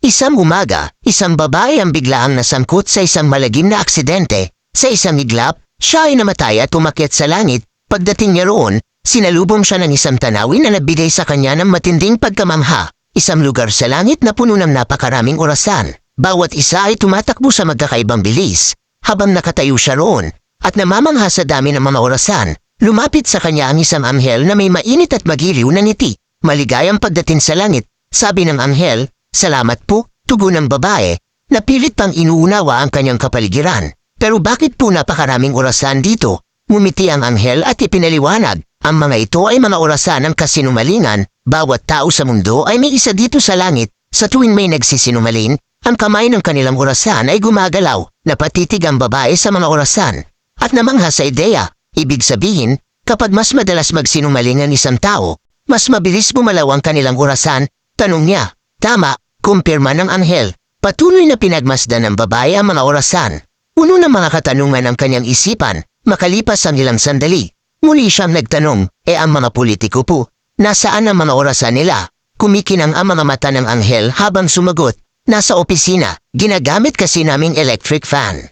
Isang umaga, isang babae ang biglaang nasangkot sa isang malagim na aksidente. Sa isang iglap, siya ay namatay at umakyat sa langit. Pagdating niya roon, sinalubong siya ng isang tanawin na nagbigay sa kanya ng matinding pagkamangha. Isang lugar sa langit na puno ng napakaraming orasan. Bawat isa ay tumatakbo sa magkakaibang bilis. Habang nakatayo siya roon, at namamangha sa dami ng mga orasan, lumapit sa kanya ang isang anghel na may mainit at magiliw na ngiti. Maligayang pagdating sa langit, sabi ng anghel, "Salamat po," tugon ng babae. Napilit pang inuunawa ang kanyang kapaligiran. Pero bakit po napakaraming orasan dito? Ngumiti ang anghel at ipinaliwanag. Ang mga ito ay mga orasan ng kasinungalingan. Bawat tao sa mundo ay may isa dito sa langit. Sa tuwing may nagsisinungaling, ang kamay ng kanilang orasan ay gumagalaw. Napatitig ang babae sa mga orasan. At namangha sa ideya, ibig sabihin, kapag mas madalas magsinungaling ang isang tao, mas mabilis bumalaw ang kanilang orasan. Tanong niya, "Tama," kumpirma ng anghel. Patuloy na pinagmasdan ng babae ang mga orasan. Puno ng mga katanungan ang kanyang isipan. Makalipas ang ilang sandali, muli siyang nagtanong, ang mga politiko po, nasaan ang mga orasan nila? Kumikinang ang mga mata ng anghel habang sumagot, "Nasa opisina, ginagamit kasi naming electric fan."